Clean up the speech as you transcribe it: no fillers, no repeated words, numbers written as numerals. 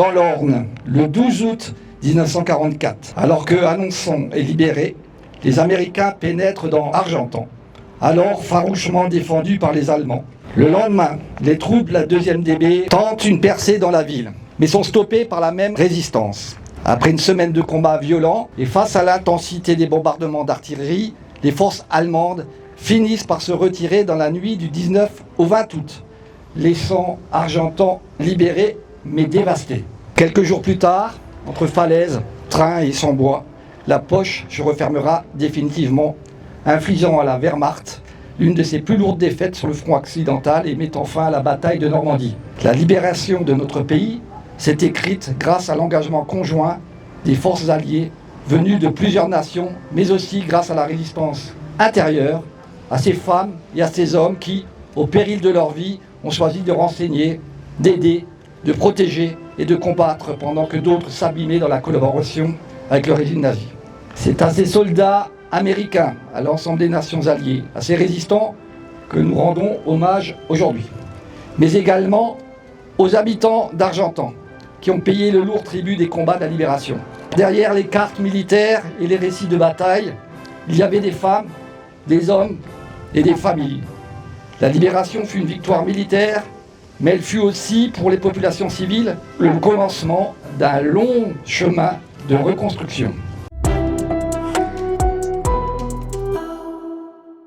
dans l'Orne, le 12 août 1944. Alors que Alençon est libéré, les Américains pénètrent dans Argentan, alors farouchement défendu par les Allemands. Le lendemain, les troupes de la 2e DB tentent une percée dans la ville, mais sont stoppées par la même résistance. Après une semaine de combats violents, et face à l'intensité des bombardements d'artillerie, les forces allemandes finissent par se retirer dans la nuit du 19 au 20 août, laissant Argentan libéré mais dévasté. Quelques jours plus tard, entre Falaise, Train et Sambois, la poche se refermera définitivement, infligeant à la Wehrmacht l'une de ses plus lourdes défaites sur le front occidental et mettant fin à la bataille de Normandie. La libération de notre pays s'est écrite grâce à l'engagement conjoint des forces alliées venues de plusieurs nations, mais aussi grâce à la résistance intérieure, à ces femmes et à ces hommes qui, au péril de leur vie, ont choisi de renseigner, d'aider, de protéger et de combattre pendant que d'autres s'abîmaient dans la collaboration avec le régime nazi. C'est à ces soldats américains, à l'ensemble des nations alliées, à ces résistants que nous rendons hommage aujourd'hui. Mais également aux habitants d'Argentan, qui ont payé le lourd tribut des combats de la libération. Derrière les cartes militaires et les récits de bataille, il y avait des femmes, des hommes et des familles. La libération fut une victoire militaire, mais elle fut aussi, pour les populations civiles, le commencement d'un long chemin de reconstruction.